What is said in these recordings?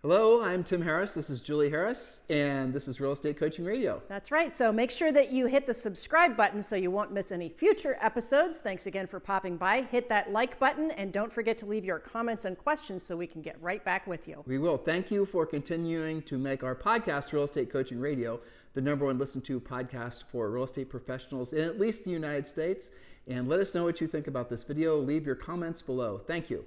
Hello, I'm Tim Harris. This is Julie Harris, and this is Real Estate Coaching Radio. That's right. So make sure that you hit the subscribe button so you won't miss any future episodes. Thanks again for popping by. Hit that like button, and don't forget to leave your comments and questions so we can get right back with you. We will. Thank you for continuing to make our podcast, Real Estate Coaching Radio, the #1 listened to podcast for real estate professionals in at least the United States. And let us know what you think about this video. Leave your comments below. Thank you.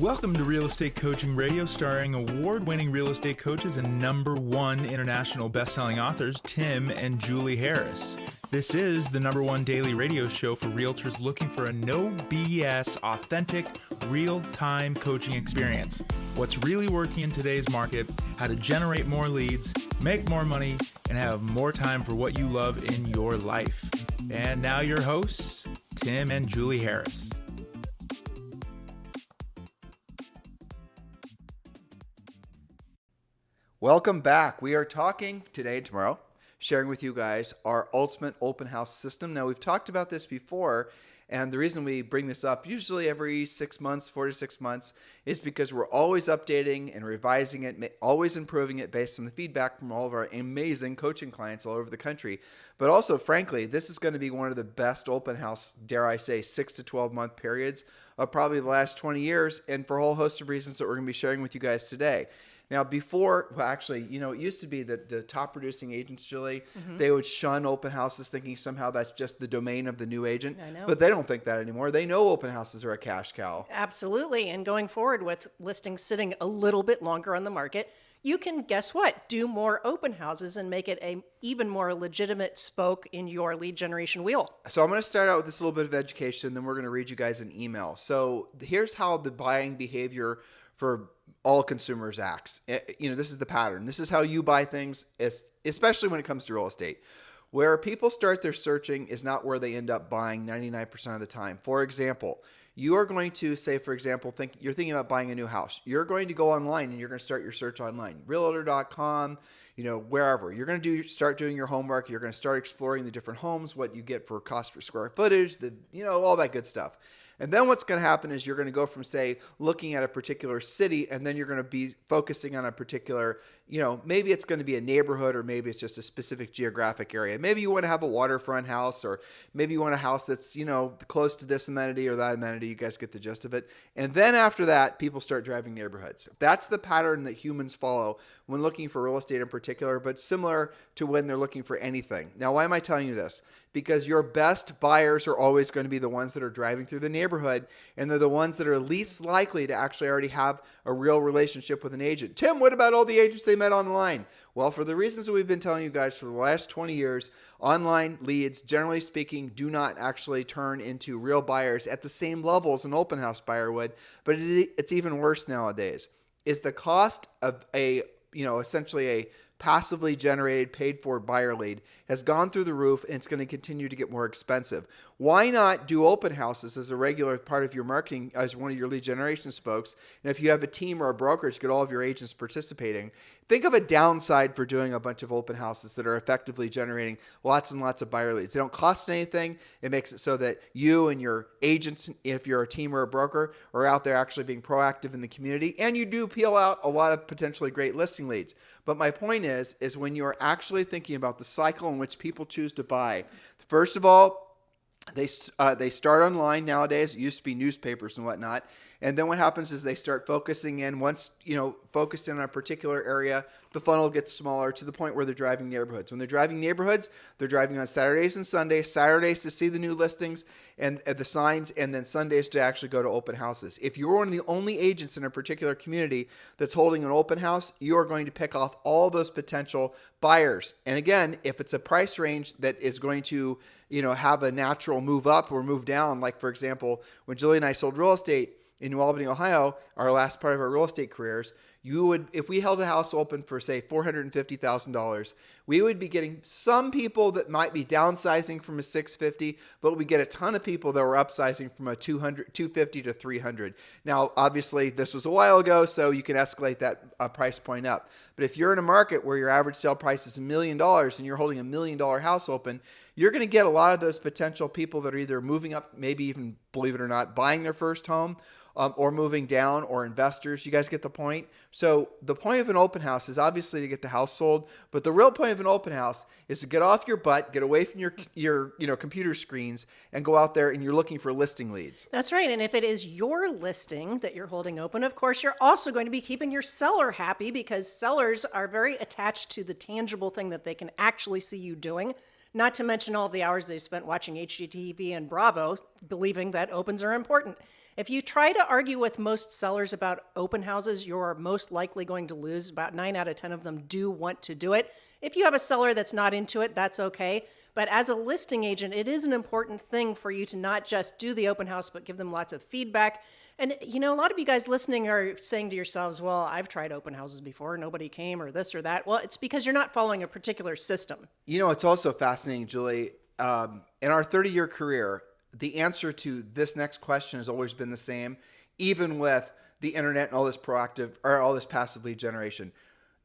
Welcome to Real Estate Coaching Radio, starring award-winning real estate coaches and #1 international best-selling authors, Tim and Julie Harris. This is the #1 daily radio show for realtors looking for a no BS, authentic, real-time coaching experience. What's really working in today's market, how to generate more leads, make more money, and have more time for what you love in your life. And now your hosts, Tim and Julie Harris. Welcome back. We are talking today and tomorrow, sharing with you guys our ultimate open house system. Now, we've talked about this before, and the reason we bring this up usually every 6 months, 4 to 6 months, is because we're always updating and revising it, always improving it based on the feedback from all of our amazing coaching clients all over the country. But also, frankly, this is going to be one of the best open house, dare I say, 6 to 12 month periods of probably the last 20 years, and for a whole host of reasons that we're going to be sharing with you guys today. Now, before, well, actually, it used to be that the top producing agents, Julie, they would shun open houses thinking somehow that's just the domain of the new agent. I know. But they don't think that anymore. They know open houses are a cash cow. Absolutely. And going forward with listings sitting a little bit longer on the market, you can, guess what, do more open houses and make it a even more legitimate spoke in your lead generation wheel. So I'm going to start out with this little bit of education, then we're going to read you guys an email. So here's how the buying behavior for all consumers acts. This is the pattern. This is how you buy things, especially when it comes to real estate. Where people start their searching is not where they end up buying 99% of the time. For example, you are going to say, for example, you're thinking about buying a new house. You're going to go online and you're going to start your search online. Realtor.com, wherever. You're going to start doing your homework. You're going to start exploring the different homes, what you get for cost per square footage, all that good stuff. And then what's going to happen is you're going to go from, say, looking at a particular city, and then you're going to be focusing on a particular, maybe it's going to be a neighborhood, or maybe it's just a specific geographic area. Maybe you want to have a waterfront house, or maybe you want a house that's, close to this amenity or that amenity. You guys get the gist of it. And then after that, people start driving neighborhoods. That's the pattern that humans follow when looking for real estate in particular, but similar to when they're looking for anything. Now, why am I telling you this? Because your best buyers are always going to be the ones that are driving through the neighborhood, and they're the ones that are least likely to actually already have a real relationship with an agent. Tim, what about all the agents they met online? Well, for the reasons that we've been telling you guys for the last 20 years, online leads, generally speaking, do not actually turn into real buyers at the same level as an open house buyer would, but it's even worse nowadays. Is the cost of essentially a passively generated, paid for buyer lead has gone through the roof, and it's going to continue to get more expensive. Why not do open houses as a regular part of your marketing as one of your lead generation spokes? And if you have a team or a brokerage, get all of your agents participating. Think of a downside for doing a bunch of open houses that are effectively generating lots and lots of buyer leads. They don't cost anything. It makes it so that you and your agents, if you're a team or a broker, are out there actually being proactive in the community, and you do peel out a lot of potentially great listing leads. But my point is when you're actually thinking about the cycle in which people choose to buy, first of all, they start online nowadays. It used to be newspapers and whatnot. And then what happens is they start focusing in. Once, focused in on a particular area, the funnel gets smaller to the point where they're driving neighborhoods. When they're driving neighborhoods, they're driving on Saturdays and Sundays. Saturdays to see the new listings and the signs, and then Sundays to actually go to open houses. If you're one of the only agents in a particular community that's holding an open house, you are going to pick off all those potential buyers. And again, if it's a price range that is going to, have a natural move up or move down, like for example, when Julie and I sold real estate in New Albany, Ohio, our last part of our real estate careers, if we held a house open for say $450,000, we would be getting some people that might be downsizing from a 650, but we get a ton of people that were upsizing from a 250 to 300. Now, obviously this was a while ago, so you can escalate that price point up. But if you're in a market where your average sale price is $1 million and you're holding $1 million house open, you're going to get a lot of those potential people that are either moving up, maybe even, believe it or not, buying their first home, or moving down, or investors. You guys get the point? So the point of an open house is obviously to get the house sold, but the real point of an open house is to get off your butt, get away from your computer screens, and go out there and you're looking for listing leads. That's right. And if it is your listing that you're holding open, of course, you're also going to be keeping your seller happy, because sellers are very attached to the tangible thing that they can actually see you doing. Not to mention all the hours they've spent watching HGTV and Bravo, believing that opens are important. If you try to argue with most sellers about open houses, you're most likely going to lose. About 9 out of 10 of them do want to do it. If you have a seller that's not into it, that's okay. But as a listing agent, it is an important thing for you to not just do the open house, but give them lots of feedback. And, a lot of you guys listening are saying to yourselves, well, I've tried open houses before, nobody came, or this or that. Well, it's because you're not following a particular system. It's also fascinating, Julie. In our 30-year career, the answer to this next question has always been the same, even with the internet and all this passive lead generation.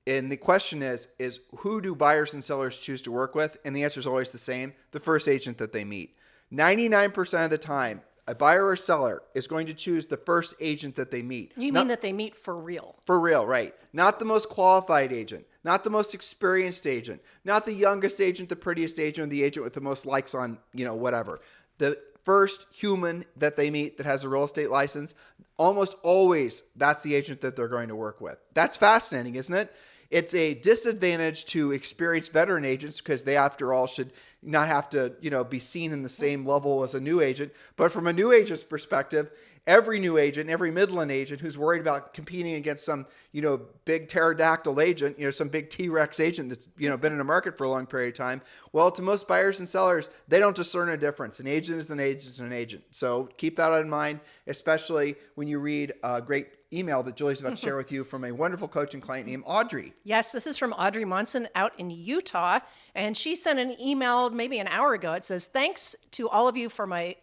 And the question is who do buyers and sellers choose to work with? And the answer is always the same: the first agent that they meet. 99% of the time, a buyer or seller is going to choose the first agent that they meet. You mean that they meet for real? For real, right. Not the most qualified agent, not the most experienced agent, not the youngest agent, the prettiest agent, or the agent with the most likes on, whatever. The first human that they meet that has a real estate license, almost always that's the agent that they're going to work with. That's fascinating, isn't it? It's a disadvantage to experienced veteran agents because they, after all, should not have to, be seen in the same level as a new agent. But from a new agent's perspective, every new agent, every Midland agent who's worried about competing against some, big pterodactyl agent, some big T-Rex agent that's, been in the market for a long period of time. Well, to most buyers and sellers, they don't discern a difference. An agent is an agent is an agent. So keep that in mind, especially when you read a great email that Julie's about to share with you from a wonderful coaching client named Audrey. Yes, this is from Audrey Monson out in Utah. And she sent an email maybe an hour ago. It says, thanks to all of you for my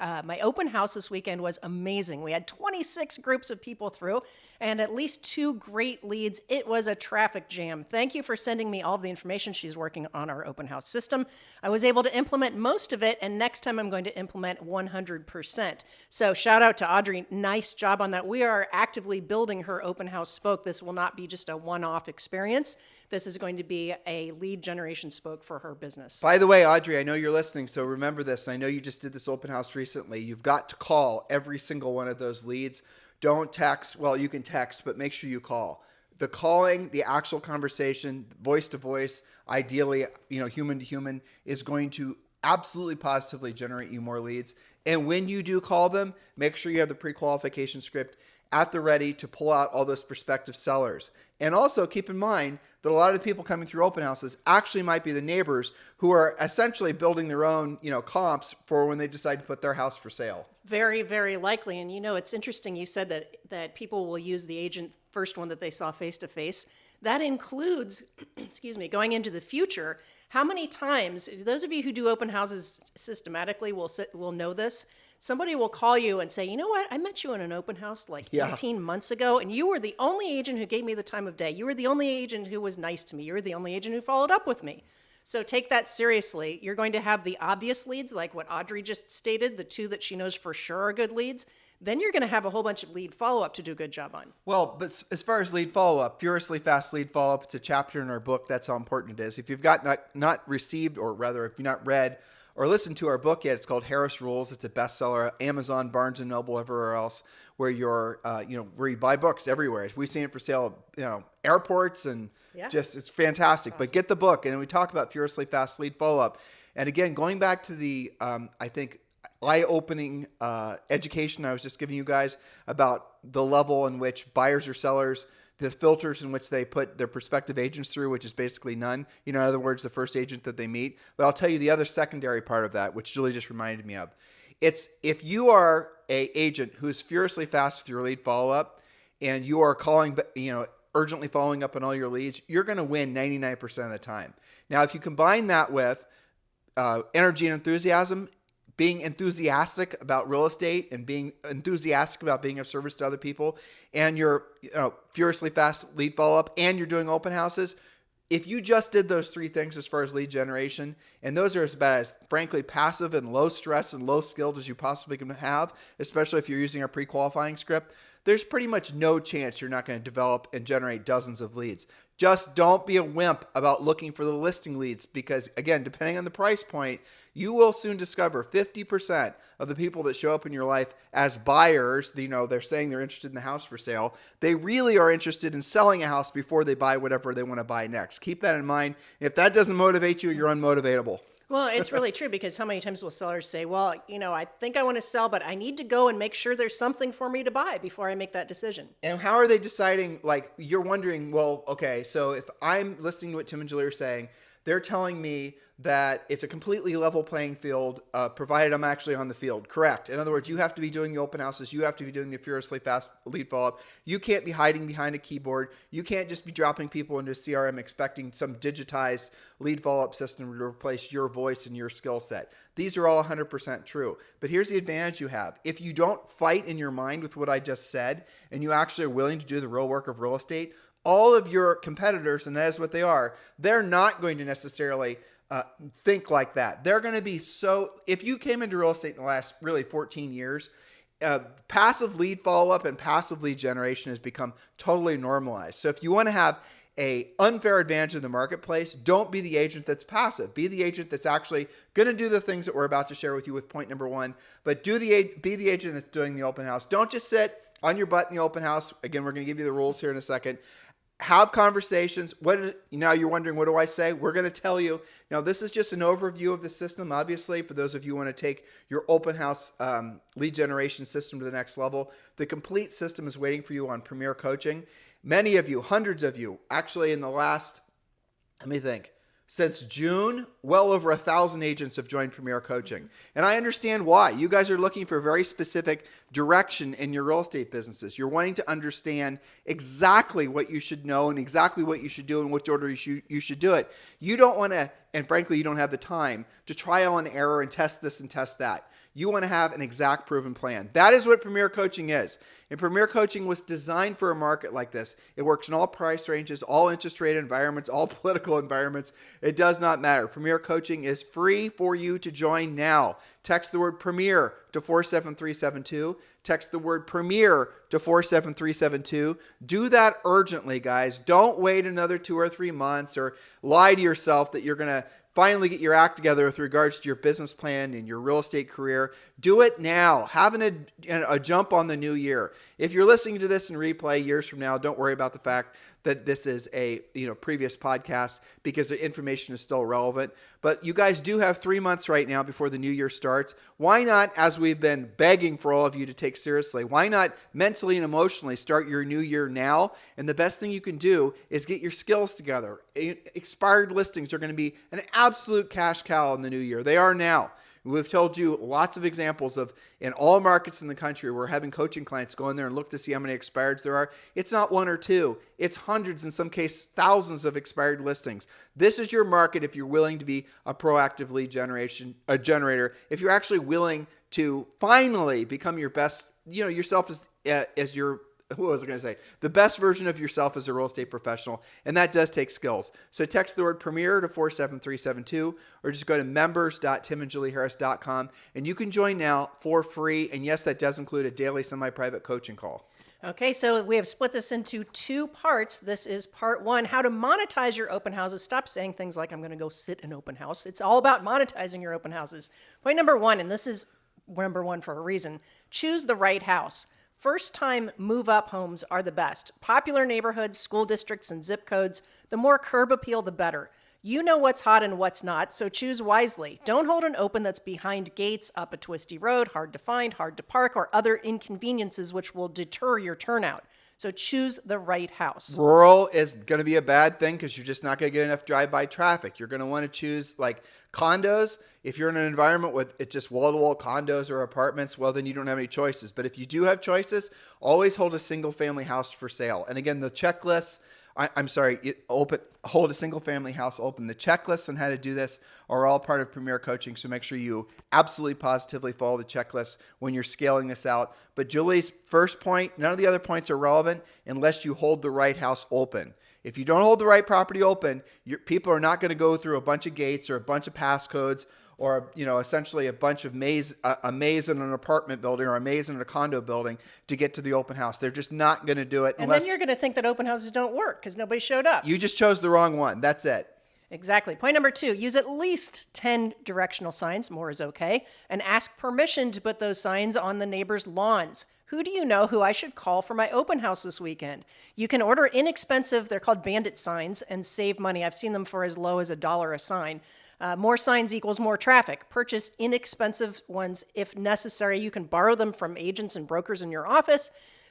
open house this weekend was amazing. We had 26 groups of people through and at least 2 great leads. It was a traffic jam. Thank you for sending me all of the information. She's working on our open house system. I was able to implement most of it, and next time I'm going to implement 100%. So shout out to Audrey. Nice job on that. We are actively building her open house spoke. This will not be just a one-off experience. This is going to be a lead generation spoke for her business. By the way, Audrey, I know you're listening, so remember this. I know you just did this open house recently. You've got to call every single one of those leads. Don't text. Well, you can text, but make sure you call. The calling, the actual conversation, voice to voice, ideally, human to human, is going to absolutely positively generate you more leads. And when you do call them, make sure you have the pre-qualification script at the ready to pull out all those prospective sellers. And also keep in mind that a lot of the people coming through open houses actually might be the neighbors who are essentially building their own, comps for when they decide to put their house for sale. Very, very likely. And it's interesting. You said that people will use the agent first one that they saw face to face. That includes, going into the future. How many times, those of you who do open houses systematically will know this. Somebody will call you and say, you know what, I met you in an open house like 18 months ago, and you were the only agent who gave me the time of day. You were the only agent who was nice to me. You were the only agent who followed up with me. So take that seriously. You're going to have the obvious leads, like what Audrey just stated, the 2 that she knows for sure are good leads. Then you're going to have a whole bunch of lead follow-up to do a good job on. Well, but as far as lead follow-up, furiously fast lead follow-up, it's a chapter in our book. That's how important it is. If you've not received, or rather, if you've not read or listened to our book yet, it's called Harris Rules. It's a bestseller, Amazon, Barnes & Noble, everywhere else, where where you buy books everywhere. We've seen it for sale, airports and just, it's fantastic. Awesome. But get the book, and we talk about furiously fast lead follow-up. And again, going back to the, I think, eye-opening education I was just giving you guys about the level in which buyers or sellers, the filters in which they put their prospective agents through, which is basically none. In other words, the first agent that they meet. But I'll tell you the other secondary part of that, which Julie just reminded me of. It's if you are an agent who is furiously fast with your lead follow-up and you are calling, urgently following up on all your leads, you're going to win 99% of the time. Now, if you combine that with energy and enthusiasm, being enthusiastic about real estate and being enthusiastic about being of service to other people, and you're furiously fast lead follow-up, and you're doing open houses, if you just did those three things as far as lead generation, and those are about as frankly passive and low stress and low skilled as you possibly can have, especially if you're using our pre-qualifying script, there's pretty much no chance you're not going to develop and generate dozens of leads. Just don't be a wimp about looking for the listing leads, because again, depending on the price point, you will soon discover 50% of the people that show up in your life as buyers, they're saying they're interested in the house for sale. They really are interested in selling a house before they buy whatever they want to buy next. Keep that in mind. If that doesn't motivate you, you're unmotivatable. Well, it's really true, because how many times will sellers say, well, I think I want to sell, but I need to go and make sure there's something for me to buy before I make that decision. And how are they deciding? Like, you're wondering, well, okay, so if I'm listening to what Tim and Julie are saying, they're telling me that it's a completely level playing field, provided I'm actually on the field. Correct. In other words, you have to be doing the open houses. You have to be doing the furiously fast lead follow-up. You can't be hiding behind a keyboard. You can't just be dropping people into CRM expecting some digitized lead follow-up system to replace your voice and your skill set. These are all 100% true. But here's the advantage you have. If you don't fight in your mind with what I just said, and you actually are willing to do the real work of real estate, all of your competitors, and that is what they are, they're not going to necessarily think like that. They're going to be if you came into real estate in the last really 14 years, passive lead follow-up and passive lead generation has become totally normalized. So if you want to have a unfair advantage in the marketplace, don't be the agent that's passive. Be the agent that's actually going to do the things that we're about to share with you with point number 1, but be the agent that's doing the open house. Don't just sit on your butt in the open house. Again, we're going to give you the rules here in a second. Have conversations. Now you're wondering, what do I say? We're going to tell you. Now, this is just an overview of the system. Obviously, for those of you who want to take your open house lead generation system to the next level, the complete system is waiting for you on Premier Coaching. Many of you, hundreds of you, actually in the last, since June, well over 1,000 agents have joined Premier Coaching. And I understand why. You guys are looking for very specific direction in your real estate businesses. You're wanting to understand exactly what you should know and exactly what you should do and which order you should do it. You don't want to, and frankly, you don't have the time to trial and error and test this and test that. You want to have an exact proven plan. That is what Premier Coaching is. And Premier Coaching was designed for a market like this. It works in all price ranges, all interest rate environments, all political environments. It does not matter. Premier Coaching is free for you to join now. Text the word Premier to 47372. Text the word Premier to 47372. Do that urgently, guys. Don't wait another 2 or 3 months or lie to yourself that you're going to finally get your act together with regards to your business plan and your real estate career. Do it now. Having a jump on the new year. If you're listening to this in replay years from now, don't worry about the fact that this is a previous podcast, because the information is still relevant. But you guys do have 3 months right now before the new year starts. Why not, as we've been begging for all of you to take seriously, why not mentally and emotionally start your new year now? And the best thing you can do is get your skills together. Expired listings are going to be an absolute cash cow in the new year. They are now. We've told you lots of examples of, in all markets in the country, we're having coaching clients go in there and look to see how many expireds there are. It's not 1 or 2. It's hundreds, in some cases, thousands of expired listings. This is your market if you're willing to be a proactive lead generator. If you're actually willing to finally become your best, yourself as your, what was I going to say? The best version of yourself as a real estate professional. And that does take skills. So text the word Premier to 47372, or just go to members.timandjulieharris.com, and you can join now for free. And yes, that does include a daily semi-private coaching call. Okay, so we have split this into 2 parts. This is part 1, how to monetize your open houses. Stop saying things like, I'm going to go sit in open house. It's all about monetizing your open houses. Point number 1, and this is number 1 for a reason, choose the right house. First-time move-up homes are the best. Popular neighborhoods, school districts, and zip codes, the more curb appeal, the better. You know what's hot and what's not, so choose wisely. Don't hold an open that's behind gates, up a twisty road, hard to find, hard to park, or other inconveniences which will deter your turnout. So choose the right house. Rural is going to be a bad thing because you're just not going to get enough drive-by traffic. You're going to want to choose like condos. If you're in an environment with it's just wall-to-wall condos or apartments, well, then you don't have any choices. But if you do have choices, always hold a single-family house for sale. And again, the checklists, hold a single-family house open. The checklists on how to do this are all part of Premier Coaching, so make sure you absolutely positively follow the checklist when you're scaling this out. But Julie's first point, none of the other points are relevant unless you hold the right house open. If you don't hold the right property open, people are not going to go through a bunch of gates or a bunch of passcodes or essentially a maze in an apartment building or a maze in a condo building to get to the open house. They're just not going to do it. And then you're going to think that open houses don't work because nobody showed up. You just chose the wrong one. That's it. Exactly. Point number 2, use at least 10 directional signs, more is okay, and ask permission to put those signs on the neighbors' lawns. Who do you know who I should call for my open house this weekend? You can order inexpensive, they're called bandit signs, and save money. I've seen them for as low as $1 a sign. More signs equals more traffic. Purchase inexpensive ones if necessary. You can borrow them from agents and brokers in your office,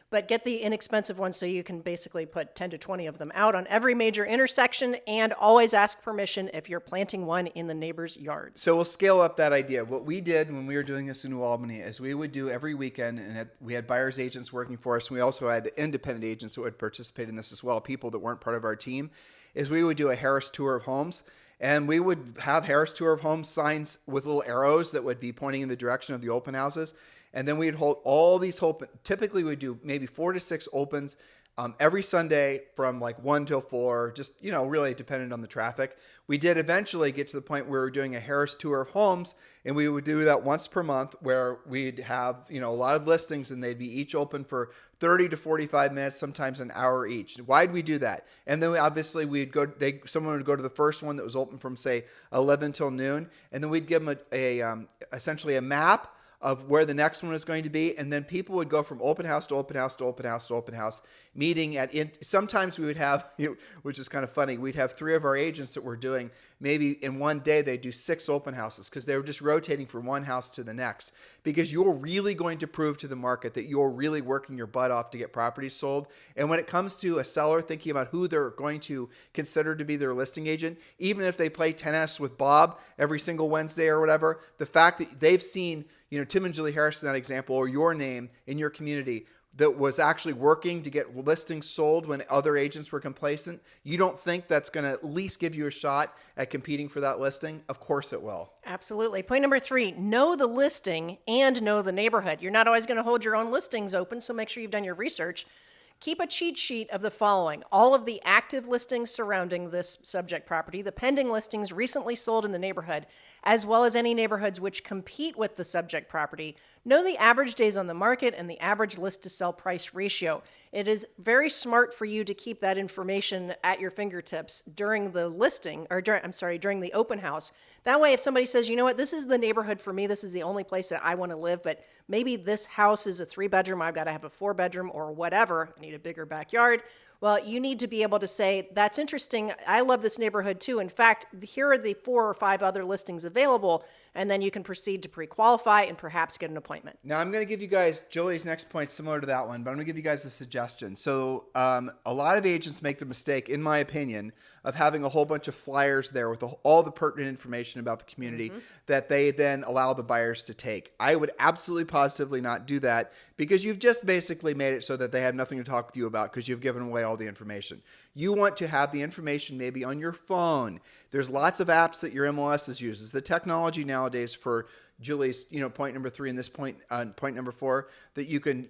but get the inexpensive ones so you can basically put 10 to 20 of them out on every major intersection, and always ask permission if you're planting one in the neighbor's yard. So we'll scale up that idea. What we did when we were doing this in New Albany is we would do every weekend, and we had buyer's agents working for us, and we also had independent agents that would participate in this as well, people that weren't part of our team, is we would do a Harris tour of homes. And we would have Harris Tour of Homes signs with little arrows that would be pointing in the direction of the open houses. And then we'd hold all these open. Typically, we'd do maybe 4 to 6 opens every Sunday from like 1 till 4, just, really dependent on the traffic. We did eventually get to the point where we were doing a Harris Tour of Homes, and we would do that once per month where we'd have, a lot of listings, and they'd be each open for 30 to 45 minutes, sometimes an hour each. Why'd we do that? And then obviously someone would go to the first one that was open from say 11 till noon, and then we'd give them essentially a map of where the next one is going to be, and then people would go from open house to open house to open house to open house, meeting sometimes we would have, which is kind of funny, we'd have 3 of our agents that were doing, maybe in one day they'd do 6 open houses because they were just rotating from one house to the next, because you're really going to prove to the market that you're really working your butt off to get properties sold. And when it comes to a seller thinking about who they're going to consider to be their listing agent, even if they play tennis with Bob every single Wednesday or whatever, the fact that they've seen Tim and Julie Harris in that example, or your name in your community that was actually working to get listings sold when other agents were complacent, you don't think that's going to at least give you a shot at competing for that listing? Of course it will. Absolutely. Point number 3, know the listing and know the neighborhood. You're not always going to hold your own listings open, so make sure you've done your research. Keep a cheat sheet of the following: all of the active listings surrounding this subject property, the pending listings recently sold in the neighborhood, as well as any neighborhoods which compete with the subject property. Know the average days on the market and the average list to sell price ratio. It is very smart for you to keep that information at your fingertips during the listing, or during the open house. That way, if somebody says, this is the neighborhood for me, this is the only place that I want to live, but maybe this house is a 3-bedroom, I've got to have a 4-bedroom or whatever, I need a bigger backyard. Well, you need to be able to say, that's interesting, I love this neighborhood too. In fact, here are the 4 or 5 other listings available, and then you can proceed to pre-qualify and perhaps get an appointment. Now, I'm going to give you guys, Julie's next point similar to that one, but I'm going to give you guys a suggestion. So a lot of agents make the mistake, in my opinion, of having a whole bunch of flyers there with all the pertinent information about the community that they then allow the buyers to take. I would absolutely positively not do that, because you've just basically made it so that they have nothing to talk with you about because you've given away all the information. You want to have the information maybe on your phone. There's lots of apps that your MLS uses. The technology nowadays for Julie's, point number 3 and this point number 4, that you can,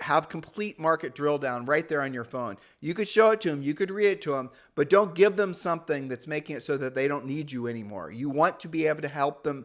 have complete market drill down right there on your phone. You could show it to them, you could read it to them, but don't give them something that's making it so that they don't need you anymore. You want to be able to help them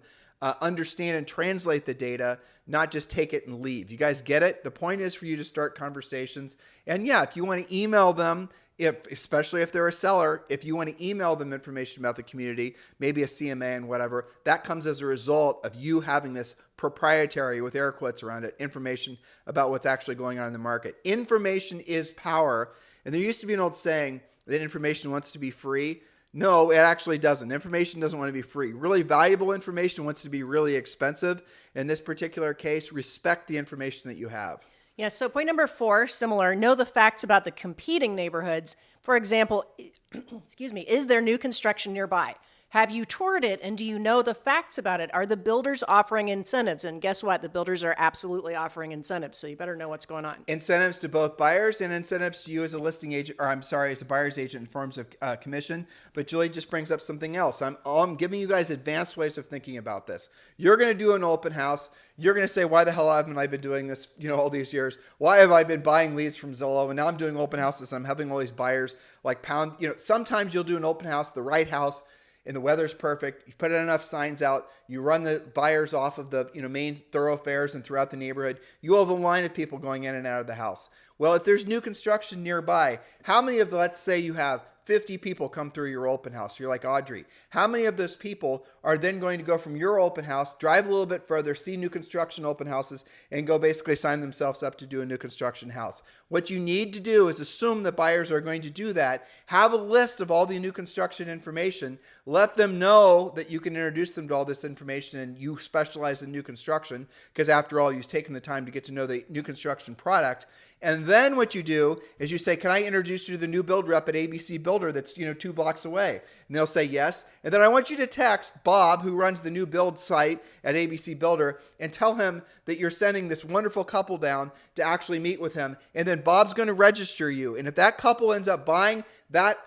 understand and translate the data, not just take it and leave. You guys get it? The point is for you to start conversations. And yeah, if you want to email them, especially if they're a seller, if you want to email them information about the community, maybe a CMA and whatever, that comes as a result of you having this proprietary, with air quotes around it, information about what's actually going on in the market. Information is power. And there used to be an old saying that information wants to be free. No, it actually doesn't. Information doesn't want to be free. Really valuable information wants to be really expensive. In this particular case, respect the information that you have. Yeah, so point number 4, similar, know the facts about the competing neighborhoods. For example, excuse me, is there new construction nearby? Have you toured it and do you know the facts about it? Are the builders offering incentives? And guess what? The builders are absolutely offering incentives, so you better know what's going on. Incentives to both buyers and incentives to you as a listing agent, or I'm sorry, as a buyer's agent in forms of commission. But Julie just brings up something else. I'm giving you guys advanced ways of thinking about this. You're going to do an open house. You're going to say, why the hell haven't I been doing this, all these years? Why have I been buying leads from Zillow? And now I'm doing open houses. And I'm having all these buyers like pound, sometimes you'll do an open house, the right house, and the weather's perfect. You put enough signs out. You run the buyers off of the main thoroughfares and throughout the neighborhood. You have a line of people going in and out of the house. Well, if there's new construction nearby, how many of the, let's say you have 50 people come through your open house. You're like Audrey. How many of those people are then going to go from your open house, drive a little bit further, see new construction open houses, and go basically sign themselves up to do a new construction house? What you need to do is assume that buyers are going to do that. Have a list of all the new construction information. Let them know that you can introduce them to all this information and you specialize in new construction because after all, you've taken the time to get to know the new construction product. And then what you do is you say, can I introduce you to the new build rep at ABC Builder that's 2 blocks away? And they'll say yes. And then I want you to text Bob, who runs the new build site at ABC Builder, and tell him that you're sending this wonderful couple down to actually meet with him. And then Bob's going to register you. And if that couple ends up buying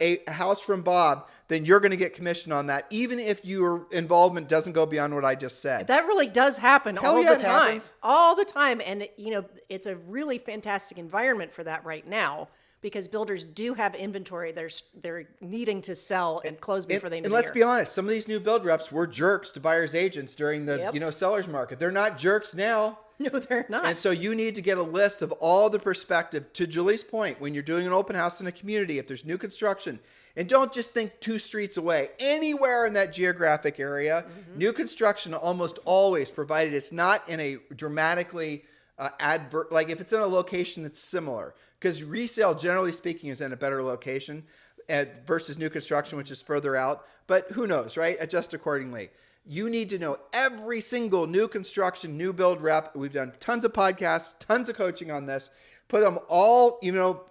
a house from Bob, then you're going to get commission on that, even if your involvement doesn't go beyond what I just said. That really does happen Hell all yeah, the it time. happens. All the time. And, it's a really fantastic environment for that right now because builders do have inventory. They're needing to sell and close before they end And the let's year. be honest, some of these new build reps were jerks to buyers agents during the Yep. seller's market. They're not jerks now. No, they're not. And so you need to get a list of all the perspective. To Julie's point, when you're doing an open house in a community, if there's new construction, and don't just think 2 streets away, anywhere in that geographic area, new construction almost always, provided it's not in a dramatically like if it's in a location that's similar, because resale, generally speaking, is in a better location versus new construction, which is further out. But who knows, right? Adjust accordingly. You need to know every single new construction, new build rep. We've done tons of podcasts, tons of coaching on this. Put them all,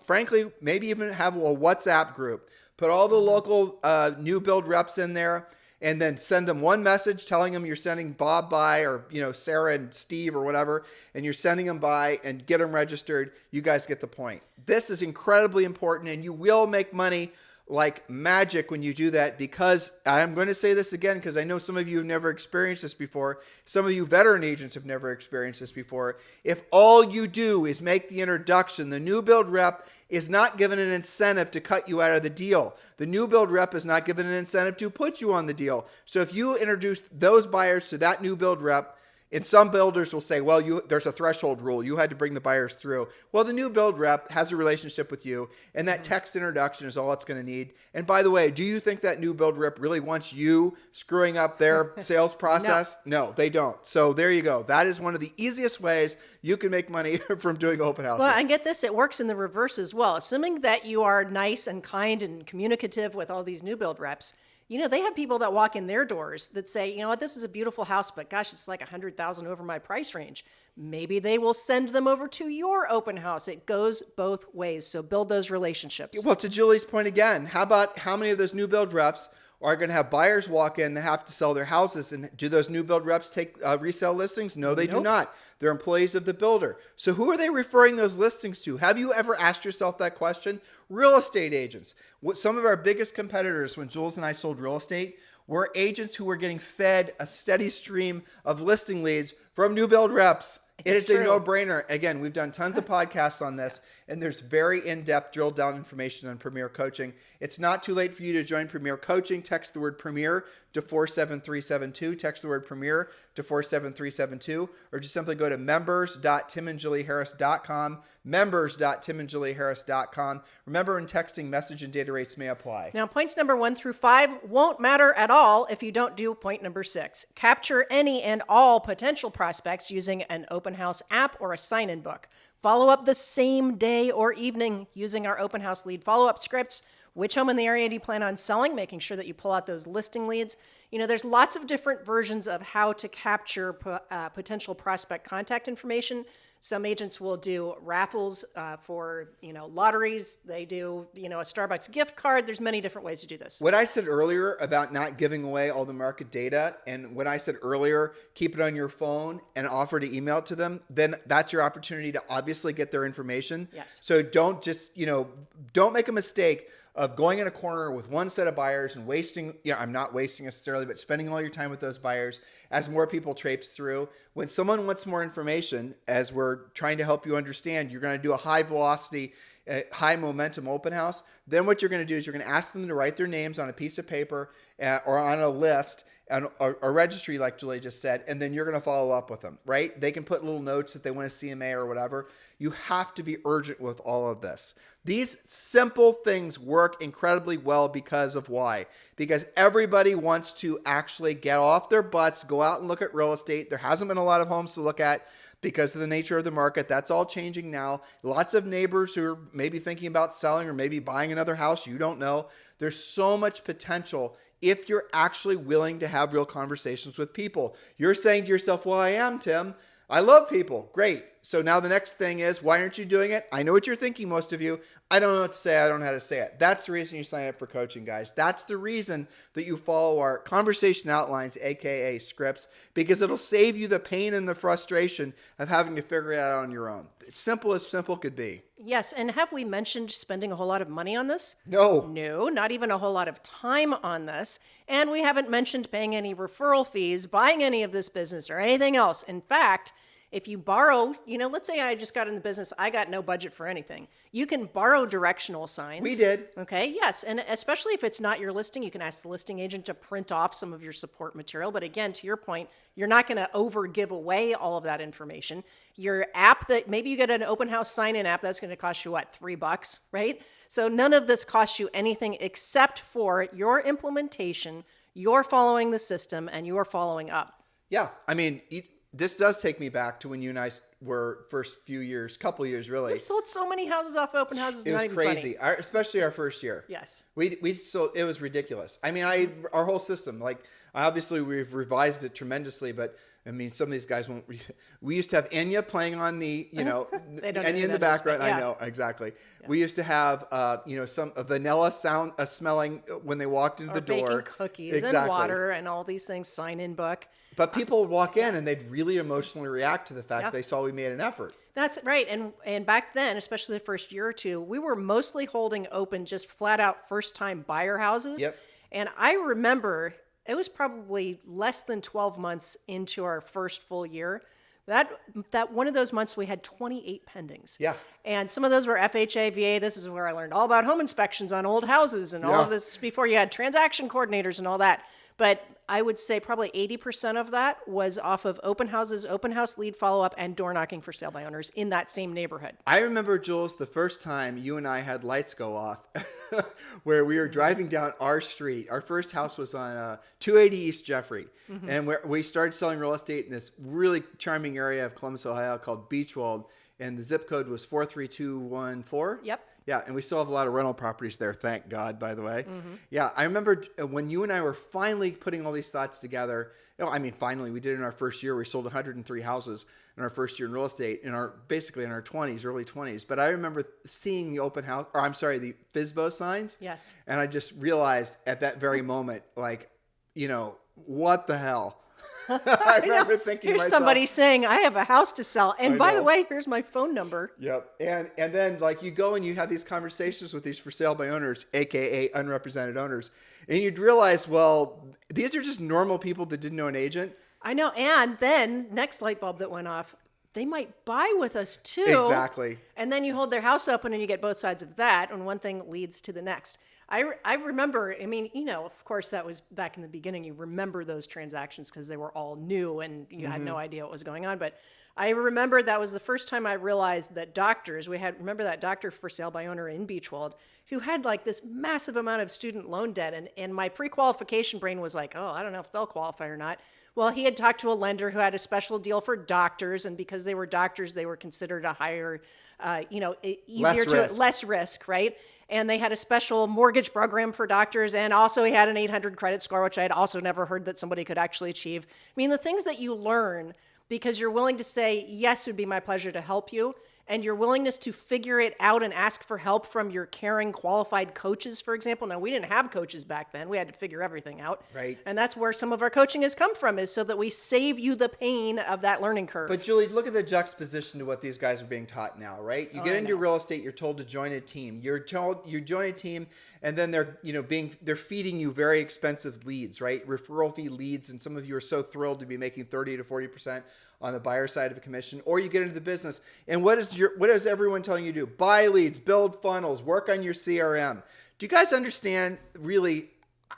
frankly, maybe even have a WhatsApp group. Put all the local new build reps in there and then send them one message telling them you're sending Bob by or, Sarah and Steve or whatever, and you're sending them by and get them registered. You guys get the point. This is incredibly important and you will make money like magic when you do that, because I'm going to say this again because I know some of you have never experienced this before. Some of you veteran agents have never experienced this before. If all you do is make the introduction, the new build rep is not given an incentive to cut you out of the deal. The new build rep is not given an incentive to put you on the deal. So if you introduce those buyers to that new build rep, and some builders will say, well, there's a threshold rule. You had to bring the buyers through. Well, the new build rep has a relationship with you, and that text introduction is all it's going to need. And by the way, do you think that new build rep really wants you screwing up their sales process? No, they don't. So there you go. That is one of the easiest ways you can make money from doing open houses. Well, and get this, it works in the reverse as well. Assuming that you are nice and kind and communicative with all these new build reps, they have people that walk in their doors that say, you know what, this is a beautiful house, but gosh, it's like $100,000 over my price range. Maybe they will send them over to your open house. It goes both ways. So build those relationships. Well, to Julie's point again, how about how many of those new build reps are going to have buyers walk in that have to sell their houses? And do those new build reps take resale listings? No, they do not. They're employees of the builder. So who are they referring those listings to? Have you ever asked yourself that question? Real estate agents. Some of our biggest competitors when Jules and I sold real estate were agents who were getting fed a steady stream of listing leads from new build reps. It is a no-brainer. Again, we've done tons of podcasts on this, and there's very in-depth, drilled down information on Premier Coaching. It's not too late for you to join Premier Coaching. Text the word Premier to 47372. Text the word Premier to 47372, or just simply go to members.timandjulieharris.com, members.timandjulieharris.com. Remember, when texting, message and data rates may apply. Now, points number 1 through 5 won't matter at all if you don't do point number 6. Capture any and all potential prospects using an open house app or a sign-in book. Follow up the same day or evening using our open house lead follow-up scripts. Which home in the area do you plan on selling? Making sure that you pull out those listing leads. There's lots of different versions of how to capture potential prospect contact information. Some agents will do raffles for, lotteries. They do, a Starbucks gift card. There's many different ways to do this. What I said earlier about not giving away all the market data, and when I said earlier, keep it on your phone and offer to email it to them, then that's your opportunity to obviously get their information. Yes. So don't just, don't make a mistake of going in a corner with one set of buyers and wasting, I'm not wasting necessarily, but spending all your time with those buyers as more people traipse through. When someone wants more information, as we're trying to help you understand, you're going to do a high velocity, high momentum open house. Then what you're going to do is you're going to ask them to write their names on a piece of paper or on a list, and a registry, like Julie just said, and then you're going to follow up with them, right? They can put little notes that they want a CMA or whatever. You have to be urgent with all of this. These simple things work incredibly well because of why? Because everybody wants to actually get off their butts, go out and look at real estate. There hasn't been a lot of homes to look at because of the nature of the market. That's all changing now. Lots of neighbors who are maybe thinking about selling or maybe buying another house. You don't know. There's so much potential if you're actually willing to have real conversations with people. You're saying to yourself, well, I am, Tim. I love people. Great. So now the next thing is, why aren't you doing it? I know what you're thinking, most of you. I don't know what to say. I don't know how to say it. That's the reason you sign up for coaching, guys. That's the reason that you follow our conversation outlines, AKA scripts, because it'll save you the pain and the frustration of having to figure it out on your own. It's simple as simple could be. Yes, and have we mentioned spending a whole lot of money on this? No. No, not even a whole lot of time on this. And we haven't mentioned paying any referral fees, buying any of this business or anything else. In fact, if you borrow, let's say I just got in the business, I got no budget for anything. You can borrow directional signs. We did. Okay, yes. And especially if it's not your listing, you can ask the listing agent to print off some of your support material. But again, to your point, you're not going to over give away all of that information. Your app that maybe you get an open house sign-in app, that's going to cost you $3, right? So none of this costs you anything except for your implementation, you're following the system, and you're following up. Yeah. I mean, this does take me back to when you and I were first couple years really. We sold so many houses off open houses. It was crazy, especially our first year. Yes. We sold, it was ridiculous. I mean, our whole system, obviously we've revised it tremendously, but I mean, some of these guys won't. We used to have Enya playing on the, Enya in the background. Yeah. I know, exactly. Yeah. We used to have, some vanilla sound smelling when they walked into the door. Baking cookies and water and all these things, sign-in book. But people would walk in and they'd really emotionally react to the fact that they saw we made an effort. That's right. And back then, especially the first year or two, we were mostly holding open just flat out first-time buyer houses. Yep. And I remember it was probably less than 12 months into our first full year. That one of those months we had 28 pendings. Yeah. And some of those were FHA, VA. This is where I learned all about home inspections on old houses and all of this before you had transaction coordinators and all that. But I would say probably 80% of that was off of open houses, open house lead follow-up, and door knocking for sale by owners in that same neighborhood. I remember, Jules, the first time you and I had lights go off where we were driving down our street. Our first house was on 280 East Jeffrey. Mm-hmm. And we started selling real estate in this really charming area of Columbus, Ohio called Beachwold. And the zip code was 43214. Yep. Yeah, and we still have a lot of rental properties there, thank God, by the way. Mm-hmm. Yeah, I remember when you and I were finally putting all these thoughts together. Finally, we did it in our first year. We sold 103 houses in our first year in real estate basically in our 20s, early 20s. But I remember seeing the the FSBO signs. Yes. And I just realized at that very moment, what the hell? I remember thinking here's myself, somebody saying, I have a house to sell. And by the way, here's my phone number. Yep. And then you go and you have these conversations with these for sale by owners, AKA unrepresented owners. And you'd realize, well, these are just normal people that didn't know an agent. I know. And then next light bulb that went off, they might buy with us too. Exactly. And then you hold their house open and you get both sides of that. And one thing leads to the next. I remember, of course, that was back in the beginning. You remember those transactions because they were all new and you had no idea what was going on. But I remember that was the first time I realized that doctors, remember that doctor for sale by owner in Beachwold who had this massive amount of student loan debt. And my pre-qualification brain was like, oh, I don't know if they'll qualify or not. Well, he had talked to a lender who had a special deal for doctors. And because they were doctors, they were considered a higher, less risk, right? And they had a special mortgage program for doctors. And also he had an 800 credit score, which I had also never heard that somebody could actually achieve. I mean, the things that you learn because you're willing to say, yes, it would be my pleasure to help you. And your willingness to figure it out and ask for help from your caring, qualified coaches, for example. Now, we didn't have coaches back then. We had to figure everything out. Right. And that's where some of our coaching has come from, is so that we save you the pain of that learning curve. But Julie, look at the juxtaposition to what these guys are being taught now, right? You get into real estate, you're told to join a team. You're told you join a team, and then they're feeding you very expensive leads, right? Referral fee leads, and some of you are so thrilled to be making 30 to 40% on the buyer side of a commission. Or you get into the business, and what is everyone telling you to do? Buy leads, build funnels, work on your CRM. Do you guys understand really,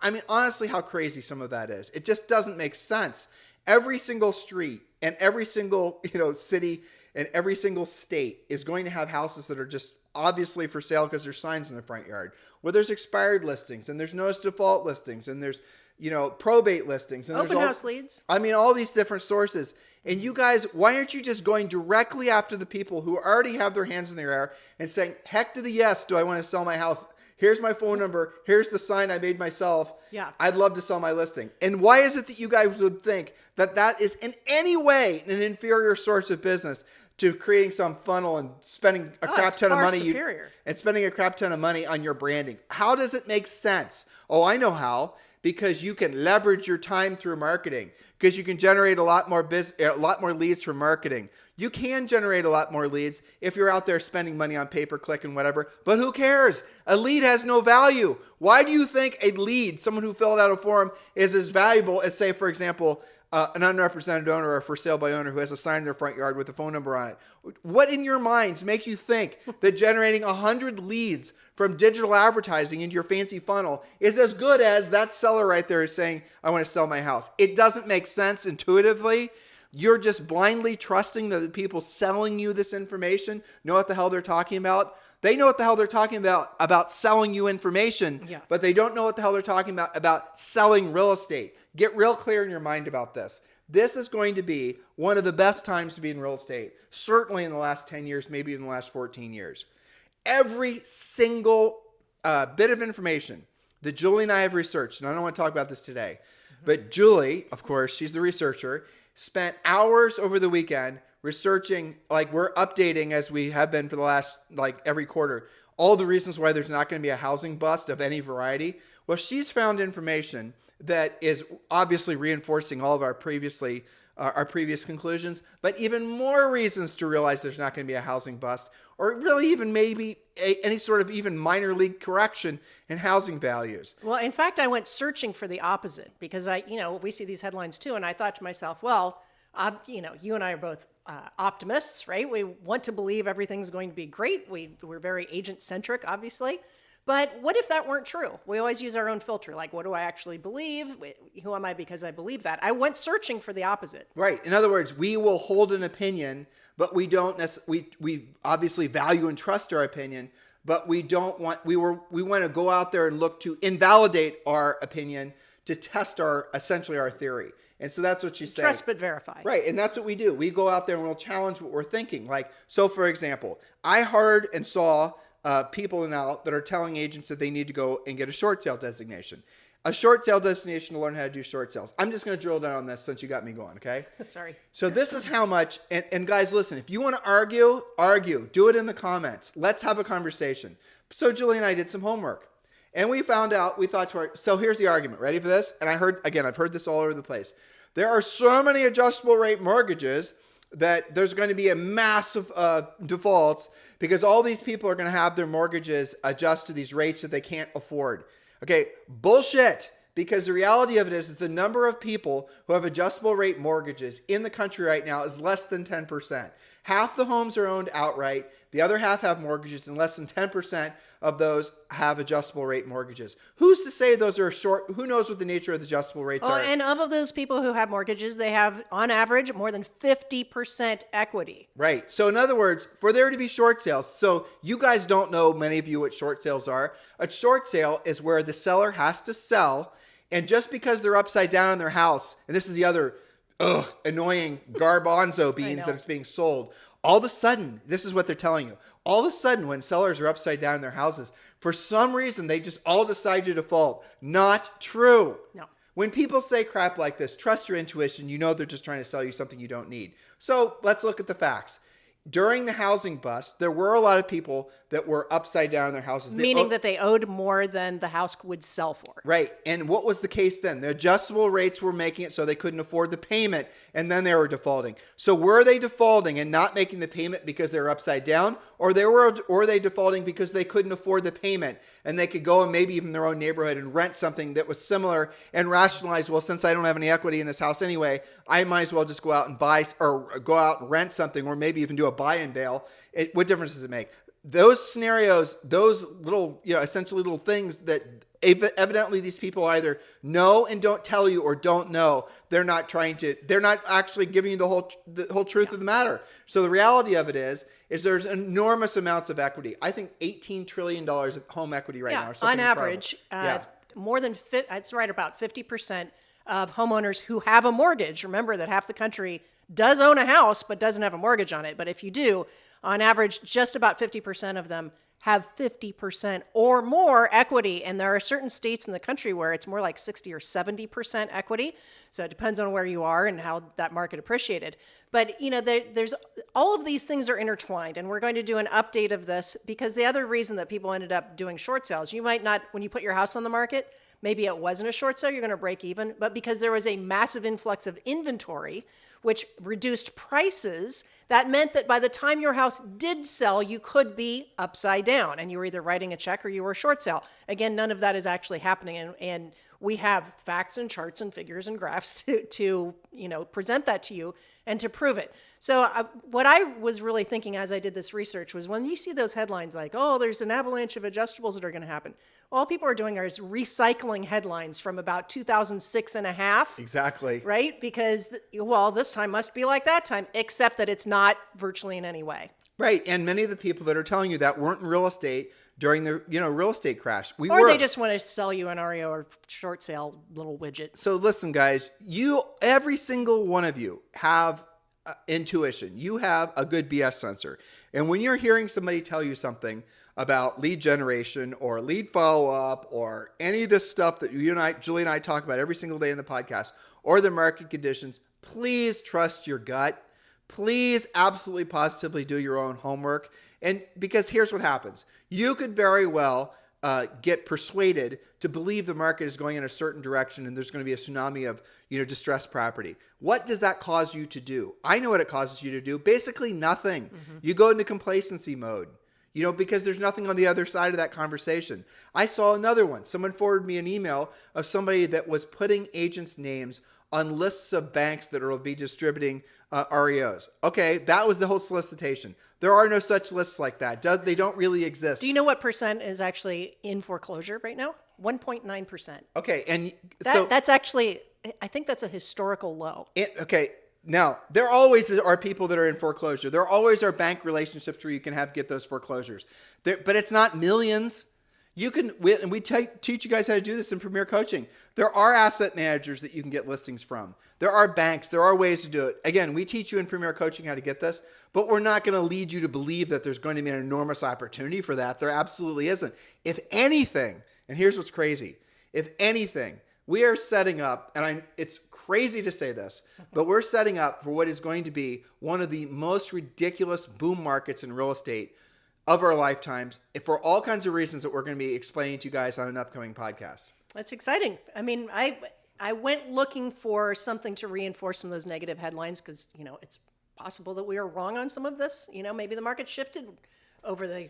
I mean, honestly, how crazy some of that is? It just doesn't make sense. Every single street and every single city and every single state is going to have houses that are just obviously for sale because there's signs in the front yard. Well, there's expired listings, and there's notice default listings, and there's probate listings, and open house leads. I mean, all these different sources. And you guys, why aren't you just going directly after the people who already have their hands in the air and saying, heck to the yes, do I want to sell my house? Here's my phone number. Here's the sign I made myself. Yeah. I'd love to sell my listing. And why is it that you guys would think that that is in any way an inferior source of business to creating some funnel and spending a crap ton of money and spending a crap ton of money on your branding? How does it make sense? Oh, I know how. Because you can leverage your time through marketing. Because you can generate a lot more leads from marketing. You can generate a lot more leads if you're out there spending money on pay-per-click and whatever. But who cares? A lead has no value. Why do you think a lead, someone who filled out a form, is as valuable as, say, for example, an unrepresented owner or for sale by owner who has a sign in their front yard with a phone number on it? What in your minds make you think that generating 100 leads from digital advertising into your fancy funnel is as good as that seller right there is saying, I want to sell my house? It doesn't make sense intuitively. You're just blindly trusting that the people selling you this information know what the hell they're talking about. They know what the hell they're talking about selling you information, but they don't know what the hell they're talking about selling real estate. Get real clear in your mind about this. This is going to be one of the best times to be in real estate, certainly in the last 10 years, maybe in the last 14 years. Every single bit of information that Julie and I have researched, and I don't want to talk about this today, but Julie, of course, she's the researcher, spent hours over the weekend researching, like we're updating as we have been for the last, like every quarter, all the reasons why there's not going to be a housing bust of any variety. Well, she's found information that is obviously reinforcing all of our previous conclusions, but even more reasons to realize there's not going to be a housing bust, or really even maybe any sort of even minor league correction in housing values. Well, in fact, I went searching for the opposite because we see these headlines too, and I thought to myself, well, you and I are both optimists, right? We want to believe everything's going to be great. We're very agent-centric, obviously. But what if that weren't true? We always use our own filter. Like, what do I actually believe? Who am I because I believe that? I went searching for the opposite. Right. In other words, we will hold an opinion, but we don't we obviously value and trust our opinion, but we want to go out there and look to invalidate our opinion to test essentially our theory. And so that's what you say. Trust but verify. Right. And that's what we do. We go out there and we'll challenge what we're thinking. Like, so for example, I heard and saw people now that are telling agents that they need to go and get a short sale designation. A short sale designation to learn how to do short sales. I'm just going to drill down on this since you got me going, okay? Sorry. So this is how much, and guys, listen, if you want to argue, do it in the comments. Let's have a conversation. So Julie and I did some homework. And we found out, so here's the argument. Ready for this? And I've heard this all over the place. There are so many adjustable rate mortgages that there's going to be a massive defaults because all these people are going to have their mortgages adjust to these rates that they can't afford. Okay, bullshit. Because the reality of it is the number of people who have adjustable rate mortgages in the country right now is less than 10%. Half the homes are owned outright. The other half have mortgages, and less than 10% of those have adjustable rate mortgages. Who's to say those are short? Who knows what the nature of the adjustable rates are? And of those people who have mortgages, they have, on average, more than 50% equity. Right. So in other words, for there to be short sales, so you guys don't know, many of you, what short sales are. A short sale is where the seller has to sell, and just because they're upside down in their house, and this is the other annoying garbanzo beans that it's being sold, all of a sudden, this is what they're telling you. All of a sudden, when sellers are upside down in their houses, for some reason, they just all decide to default. Not true. No. When people say crap like this, trust your intuition. You know they're just trying to sell you something you don't need. So let's look at the facts. During the housing bust, there were a lot of people that were upside down in their houses. Meaning that they owed more than the house would sell for. Right. And what was the case then? The adjustable rates were making it so they couldn't afford the payment, and then they were defaulting. So were they defaulting and not making the payment because they were upside down, or were they defaulting because they couldn't afford the payment and they could go and maybe even their own neighborhood and rent something that was similar and rationalize, well, since I don't have any equity in this house anyway, I might as well just go out and buy or go out and rent something, or maybe even do a buy and bail. What difference does it make? Those scenarios, those little, essentially little things that evidently these people either know and don't tell you, or don't know. They're not actually giving you the whole truth of the matter. So the reality of it is there's enormous amounts of equity. I think $18 trillion of home equity right now. Or something on average, more than it's right about 50% of homeowners who have a mortgage. Remember that half the country does own a house, but doesn't have a mortgage on it. But if you do, on average, just about 50% of them have 50% or more equity. And there are certain states in the country where it's more like 60 or 70% equity. So it depends on where you are and how that market appreciated. But, there's all of these things are intertwined, and we're going to do an update of this, because the other reason that people ended up doing short sales, you might not, when you put your house on the market, maybe it wasn't a short sale, you're going to break even, but because there was a massive influx of inventory, which reduced prices, that meant that by the time your house did sell, you could be upside down, and you were either writing a check or you were a short sale. Again, none of that is actually happening, and we have facts and charts and figures and graphs to present that to you and to prove it. So what I was really thinking as I did this research was, when you see those headlines like, oh, there's an avalanche of adjustables that are going to happen, all people are doing is recycling headlines from about 2006 and a half. Exactly. Right? Because, well, this time must be like that time, except that it's not virtually in any way. Right. And many of the people that are telling you that weren't in real estate during the real estate crash. They just want to sell you an REO or short sale little widget. So listen, guys, every single one of you have intuition. You have a good BS sensor. And when you're hearing somebody tell you something about lead generation or lead follow-up or any of this stuff that Julie and I talk about every single day in the podcast, or the market conditions, please trust your gut. Please absolutely positively do your own homework. And because here's what happens. You could very well get persuaded to believe the market is going in a certain direction and there's going to be a tsunami of distressed property. What does that cause you to do? I know what it causes you to do. Basically nothing. Mm-hmm. You go into complacency mode, because there's nothing on the other side of that conversation. I saw another one. Someone forwarded me an email of somebody that was putting agents' names on lists of banks that will be distributing REOs. Okay, that was the whole solicitation. There are no such lists like that. They don't really exist. Do you know what percent is actually in foreclosure right now? 1.9%. Okay, and that's actually, I think that's a historical low. Okay, now there always are people that are in foreclosure. There always are bank relationships where you can get those foreclosures. But it's not millions. We teach you guys how to do this in Premier Coaching. There are asset managers that you can get listings from. There are banks. There are ways to do it. Again, we teach you in Premier Coaching how to get this, but we're not going to lead you to believe that there's going to be an enormous opportunity for that. There absolutely isn't. If anything, and here's what's crazy, if anything, we are setting up, and it's crazy to say this, but we're setting up for what is going to be one of the most ridiculous boom markets in real estate of our lifetimes, for all kinds of reasons that we're going to be explaining to you guys on an upcoming podcast. That's exciting. I mean, I went looking for something to reinforce some of those negative headlines because, it's possible that we are wrong on some of this. Maybe the market shifted over the,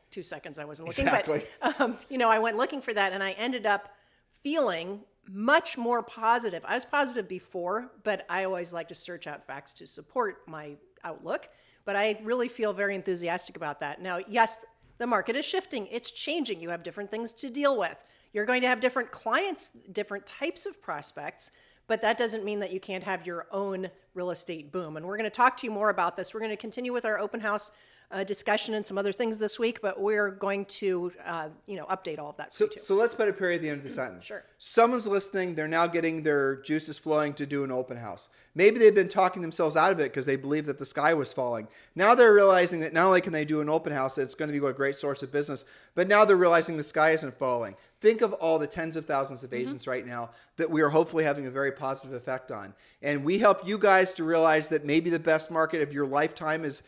2 seconds I wasn't looking. Exactly. But, I went looking for that, and I ended up feeling much more positive. I was positive before, but I always like to search out facts to support my outlook. But I really feel very enthusiastic about that. Now, yes, the market is shifting. It's changing. You have different things to deal with. You're going to have different clients, different types of prospects, but that doesn't mean that you can't have your own real estate boom. And we're going to talk to you more about this. We're going to continue with our open house discussion and some other things this week, but we're going to, update all of that for you too. So let's put a period at the end of the sentence. Sure. Someone's listening. They're now getting their juices flowing to do an open house. Maybe they've been talking themselves out of it because they believed that the sky was falling. Now they're realizing that not only can they do an open house, it's going to be a great source of business, but now they're realizing the sky isn't falling. Think of all the tens of thousands of agents right now that we are hopefully having a very positive effect on. And we help you guys to realize that maybe the best market of your lifetime is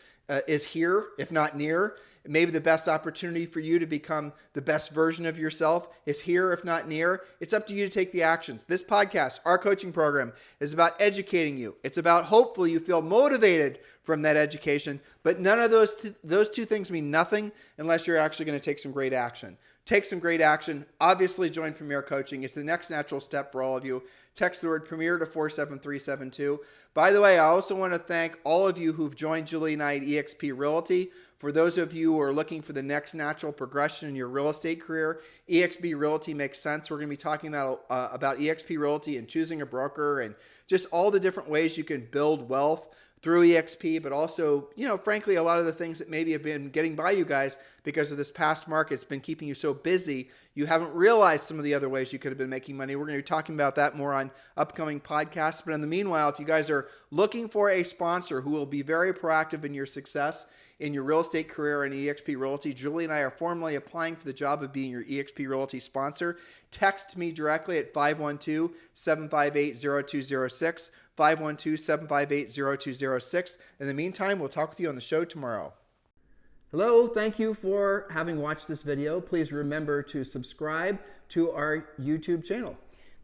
here, if not near. Maybe the best opportunity for you to become the best version of yourself is here, if not near. It's up to you to take the actions. This podcast, our coaching program, is about educating you. It's about hopefully you feel motivated from that education, but none of those two things mean nothing unless you're actually going to take some great action. Take some great action. Obviously, join Premier Coaching. It's the next natural step for all of you. Text the word Premier to 47372. By the way, I also want to thank all of you who've joined Julie and I at eXp Realty. For those of you who are looking for the next natural progression in your real estate career, eXp Realty makes sense. We're going to be talking about eXp Realty and choosing a broker and just all the different ways you can build wealth through eXp, but also, frankly, a lot of the things that maybe have been getting by you guys because of this past market. It's been keeping you so busy. You haven't realized some of the other ways you could have been making money. We're going to be talking about that more on upcoming podcasts. But in the meanwhile, if you guys are looking for a sponsor who will be very proactive in your success in your real estate career in eXp Realty, Julie and I are formally applying for the job of being your eXp Realty sponsor. Text me directly at 512-758-0206, 512-758-0206. In the meantime, we'll talk with you on the show tomorrow. Hello, thank you for having watched this video. Please remember to subscribe to our YouTube channel.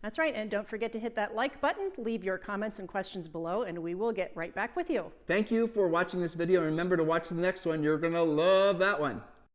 That's right, and don't forget to hit that like button, leave your comments and questions below, and we will get right back with you. Thank you for watching this video, and remember to watch the next one. You're going to love that one.